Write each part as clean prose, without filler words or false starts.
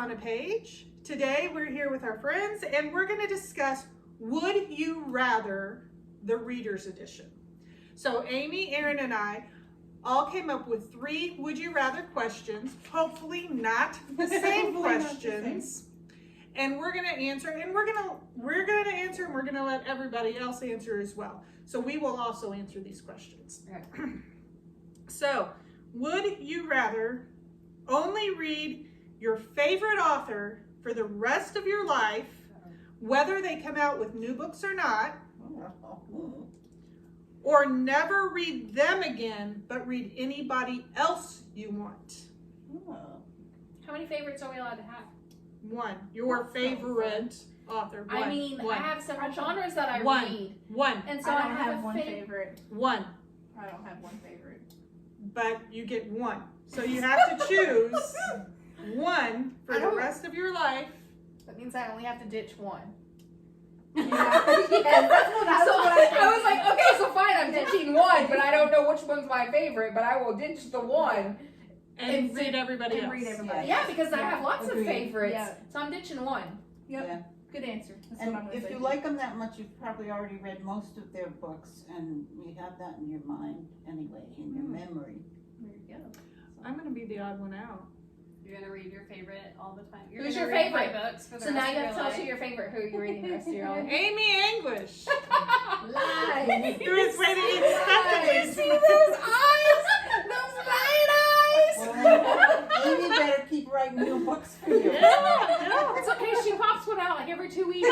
on a page. Today we're here with our friends and we're going to discuss Would You Rather, the Reader's Edition. So Amy, Aaron, and I all came up with 3 Would You Rather questions, hopefully not the same questions. And we're going to answer, and we're going to answer, and we're going to let everybody else answer as well. So we will also answer these questions. Okay. So, would you rather only read your favorite author for the rest of your life, whether they come out with new books or not, or never read them again, but read anybody else you want? How many favorites are we allowed to have? 1. Your favorite author. 1. I mean, 1. I have several genres that I 1. read. 1. And so I I don't have have a one favorite. 1. I don't have one favorite. But you get 1. So you have to choose 1 for the rest of your life. That means I only have to ditch 1. Yeah. Yes, that's what I was like, okay, so fine, I'm ditching 1, but I don't know which one's my favorite, but I will ditch the 1. And read everybody else. Read everybody. Yeah, because I have lots Agreed. of favorites. Yeah. So I'm ditching 1. Yep. Yeah. Good answer. That's And what I'm gonna if say. you like them that much, you've probably already read most of their books, and you have that in your mind anyway, in your memory. There you go. I'm going to be the odd one out. You're gonna read your favorite all the time. You're Who's gonna your read my favorite? books for the So rest now you of have to your tell us who life. your favorite, who you're reading the rest of your life. Amy English. Lies. Who is waiting expectantly. See those eyes? Those light eyes? Well, then, Amy better keep writing new books for you. Yeah. It's okay, she pops one out like every 2 weeks.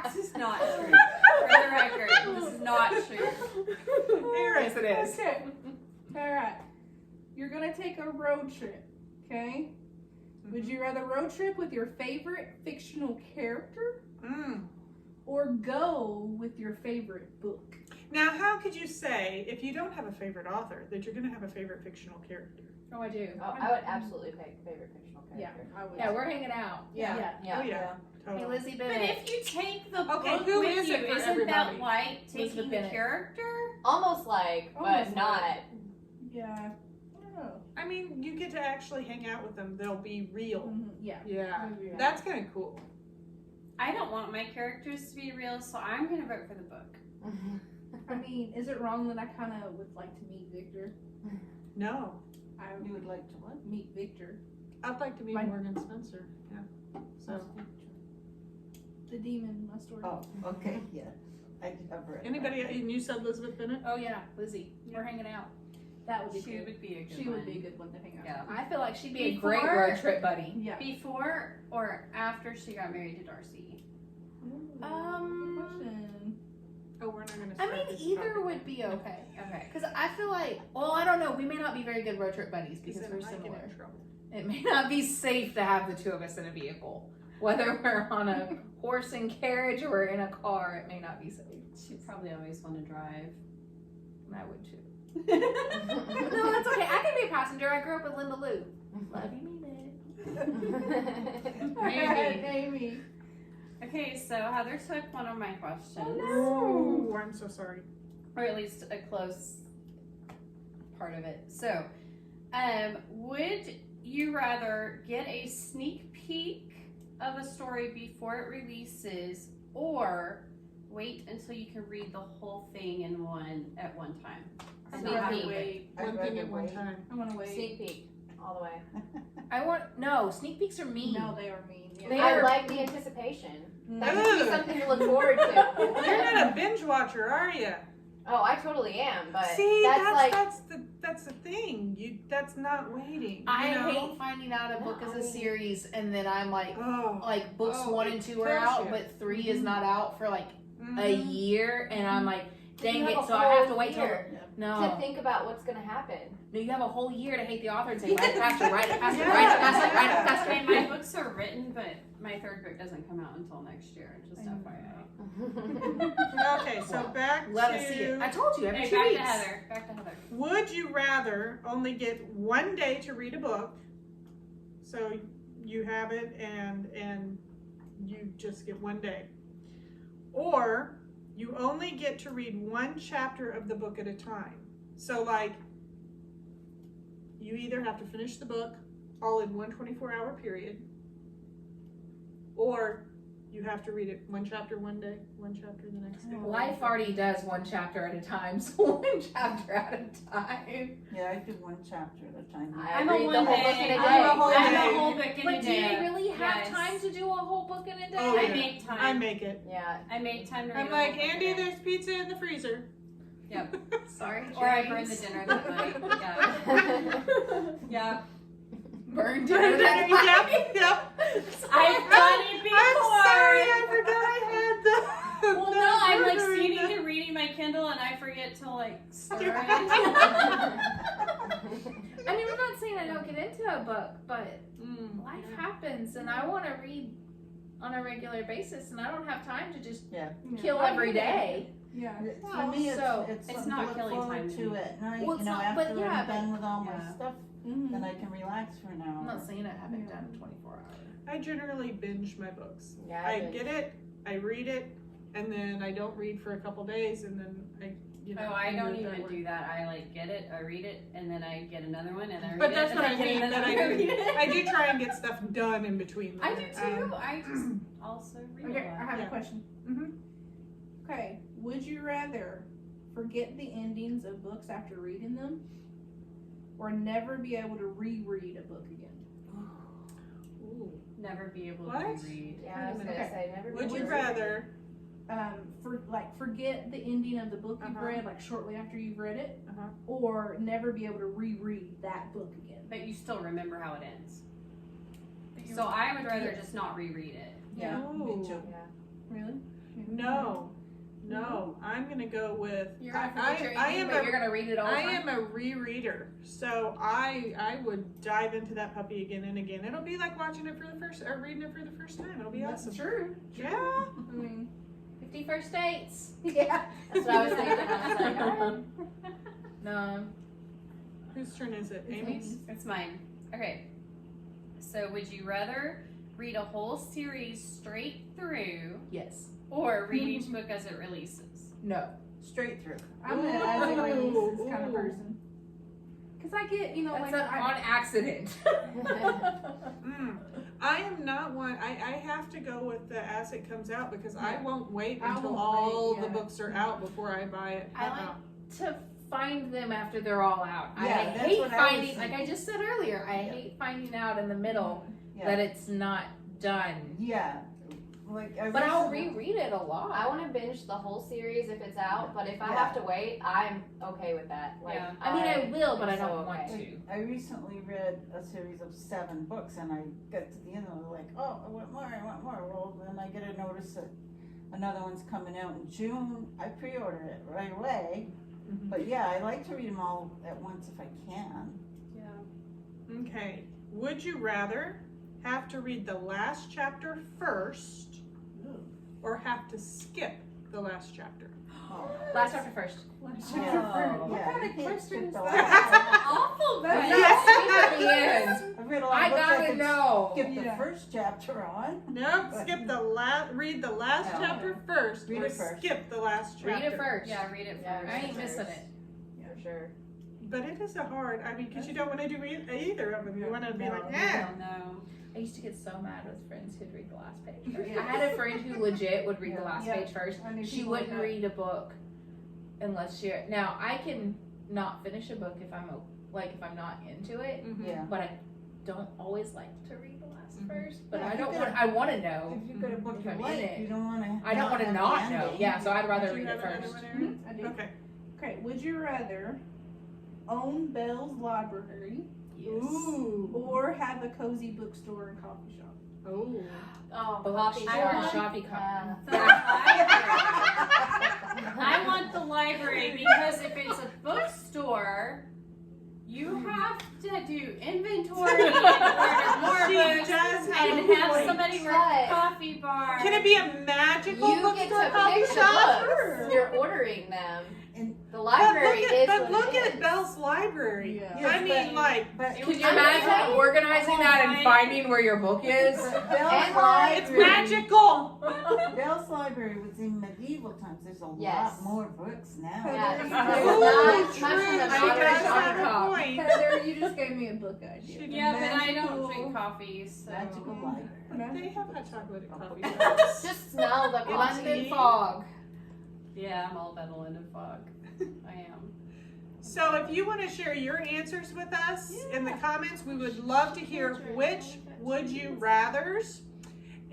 This is not true. For the record, this is not true. Yes, it is. Okay. Alright. You're gonna take a road trip, okay? Would you rather road trip with your favorite fictional character or go with your favorite book? Now, how could you say, if you don't have a favorite author, that you're going to have a favorite fictional character? Oh, I do. Oh, I would absolutely pick favorite fictional Yeah, character. I would. Yeah, we're hanging out. Yeah. Yeah. Oh, yeah. Hey, Totally. Lizzie But Bennett. if you take the Okay, book who with is you, it for isn't everybody? that like Elizabeth taking the Bennet. character? Almost like, but Almost not. like. Yeah. I don't know. I mean, you get to actually hang out with them. They'll be real. Yeah. Yeah. Yeah. That's kind of cool. I don't want my characters to be real, so I'm gonna vote for the book. I mean, is it wrong that I kind of would like to meet Victor? No. I You would like to what? meet Victor, I'd like to meet My- Morgan Spencer. Yeah. So, the demon in my story. Oh, okay, yeah. I have read anybody, that. and you said Elizabeth Bennett? Oh, yeah, Lizzie. We're hanging out. That would be She good. would be a good She one. would be a good one to hang out. Yeah. I feel like she'd be a Before- great road trip buddy. With. Yeah. Before or after she got married to Darcy? Good question. Oh, we're not going to I mean, either would be okay. Okay. Because I feel like, well, I don't know. We may not be very good road trip buddies because we're similar. It may not be safe to have the 2 of us in a vehicle. Whether we're on a horse and carriage or in a car, it may not be safe. She'd probably always want to drive. And I would too. No, that's okay. I can be a passenger. I grew up with Linda Lou. Love you, mean it. Maybe. Amy. Okay, so Heather took one of my questions. Oh, I'm so sorry. Or at least a close part of it. So, would you rather get a sneak peek of a story before it releases, or wait until you can read the whole thing at one time? I'd Sneak rather peek. wait. One I'd thing rather at one wait. time. I want to wait. Sneak peek all the way. No, sneak peeks are mean. No, they are mean. Yeah. They I are- like the anticipation. That Ugh. gives me something to look forward to. You're not a binge watcher, are you? Oh, I totally am, but See, that's that's the thing. That's not waiting. I you know? hate finding out a book is a series and then I'm like, Oh, books Oh, 1 it and 2 are kills out, you. but 3 is not out for like a mhm. year, and I'm like, dang You it, have a so I have to whole wait till. year to No, think about what's gonna happen. no, you have a whole year to hate the author and say, write it faster, write it faster, Yeah. write it faster, write it faster. Okay, my books are written, but my 3rd book doesn't come out until next year. Just I know. FYI. Okay, so back Let us see it. I to told you, every Okay, 2 back weeks. to Heather. Back to Heather. would you rather only get 1 day to read a book, so you have it and you just get 1 day, or you only get to read 1 chapter of the book at a time? So like, you either have to finish the book all in one 24-hour period, or you have to read it one chapter one day, one chapter the next day. Life already does one chapter at a time, so one chapter at a time. Yeah, I do one chapter at a time. I'm I a read one the whole day. book in a I'm day. a whole I'm day. a whole book in But a do day. you really have Yes. time to do a whole book in a day? Oh, I yeah. make time. I make it. Yeah. I make time to read I'm a like, whole book a Andy, day. there's pizza in the freezer. Yep. Sorry, Or I burn James. the dinner that night. Yeah. Yeah. Burn Yep, dinner that night. yep. I've done it before. I'm sorry, I forgot I had the. Well, the no, I'm like burger in seating the- to reading my Kindle and I forget to like stir it. I mean, I'm not saying I don't get into a book, but Mm. life happens, and I want to read on a regular basis, and I don't have time to just kill every day. Yeah. For me, so it's it's something not to look killing forward time to to me. at night, Well, it's you know, not- but after yeah, I'm but- done with all my Yeah. stuff, Mm-hmm. then I can relax for an I'm hour. not saying I haven't done 24 hours. I generally binge my books. Yeah, I binge. get it, I read it, and then I don't read for a couple days, and then Oh, I do don't it that even way. do that. I like get it, I read it, and then I get another one, and I read But it. that's and what I get mean. another That I one, do. read it. I do try and get stuff done in between. I there. do too. I just also read Okay, a I lot. have Yeah. a question. Mhm. Okay, would you rather forget the endings of books after reading them, or never be able to reread a book again? Ooh. Never be able What? to reread. Yeah, I was gonna Okay. say never. Would be you able to- rather? Forget the ending of the book you've Uh-huh. read, like shortly after you've read it, Uh-huh. or never be able to reread that book again. But you still remember how it ends. So I would rather just not reread it. Yeah. No. Me too. Yeah. Really? No, I'm gonna go with. You're gonna I forget your I ending, am but a you're gonna read it all the I time. am a rereader, so I would dive into that puppy again and again. It'll be like watching it for the first or reading it for the first time. It'll be That's awesome. true. Yeah. I mean, 50 First Dates. yeah. That's what I was thinking. I was like, alright. No. Whose turn is it? Amy's. It's mine. Okay. So would you rather read a whole series straight through Yes. or read each book as it releases? No. Straight through. I'm an as it releases kind of Ooh. person. Cause I get, you know, That's like on accident. I am not one. I have to go with the as it comes out because I Yeah. won't wait I until won't all wait, the yeah. books are out before I buy it. I like to find them after they're all out. I Yeah, that's hate what I was finding, like I thinking. just said earlier, I hate finding out in the middle Yeah. that it's not done. Yeah. Like, But I'll reread it a lot. I want to binge the whole series if it's out, but if I Yeah. have to wait, I'm okay with that. Like, Yeah. I mean, I will, but I am so don't want okay. to. I recently read a series of 7 books and I got to the end and I was like, oh, I want more. Well, then I get a notice that another one's coming out in June. I pre-order it right away. Mhm. But yeah, I like to read them all at once if I can. Yeah. Okay. Would you rather have to read the last chapter first or have to skip the last chapter? Oh. Last chapter first. Yeah. What Yeah, kind you of can't question skip is the that? Awful That's question. Yes, at the end. I've read a lot I of books gotta could know. skip the Yeah. first chapter on. Nope. Skip the read the last No. chapter first Read or it first. skip the last chapter. Read it first. Yeah, read it Yeah, first. I ain't missing it. For sure. But it is a hard. I mean, because you don't want to do either of them. You want to be like, I eh. don't know. I used to get so mad with friends who'd read the last page first. I had a friend who legit would read the last Yeah. page first. I knew She people like wouldn't that. read a book unless she. Now I can not finish a book if I'm if I'm not into it, Mhm. Yeah. but I don't always like to read the last Mhm. verse. But Yeah, I if don't you want. could- I want to know. If you got a book If you I'm in like, it. you don't want to. I don't want to not know. Yeah, so I'd rather Do you read it have another first. one, Erin? I do. Okay. Okay, would you rather own Belle's library Ooh. or have a cozy bookstore and coffee shop? Oh. Oh, Book, coffee shop, shop. shoppy cup. The library. I want the library because if it's a bookstore, you have to do inventory and order more She books does have and a have point. somebody work But- the coffee bar. Can it be a magical You get bookstore to coffee pick the shop? books. You're ordering them. And- The library is But what look it at is. Bell's library. Yeah. I mean, like, But It Could you I'm imagine saying- organizing that and Oh, finding where your book is? Bell's And it's library, magical. Bell's library was in medieval times. there's a Yes. lot more books now. Yeah, Heather, there's you not just- much in the I She got does it. have a Top. point. Heather, you just gave me a book idea. Yeah, but I don't Magical- drink coffee, so. Magical library. They have hot chocolate and coffee. Just smell the London coffee. fog. Yeah, I'm all about the London fog. I am. So if you want to share your answers with us in the comments, we would love to hear which would you rathers.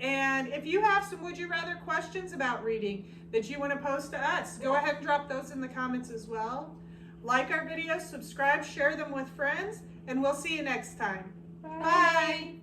And if you have some would you rather questions about reading that you want to post to us, go ahead and drop those in the comments as well. Like our videos, subscribe, share them with friends, and we'll see you next time. Bye.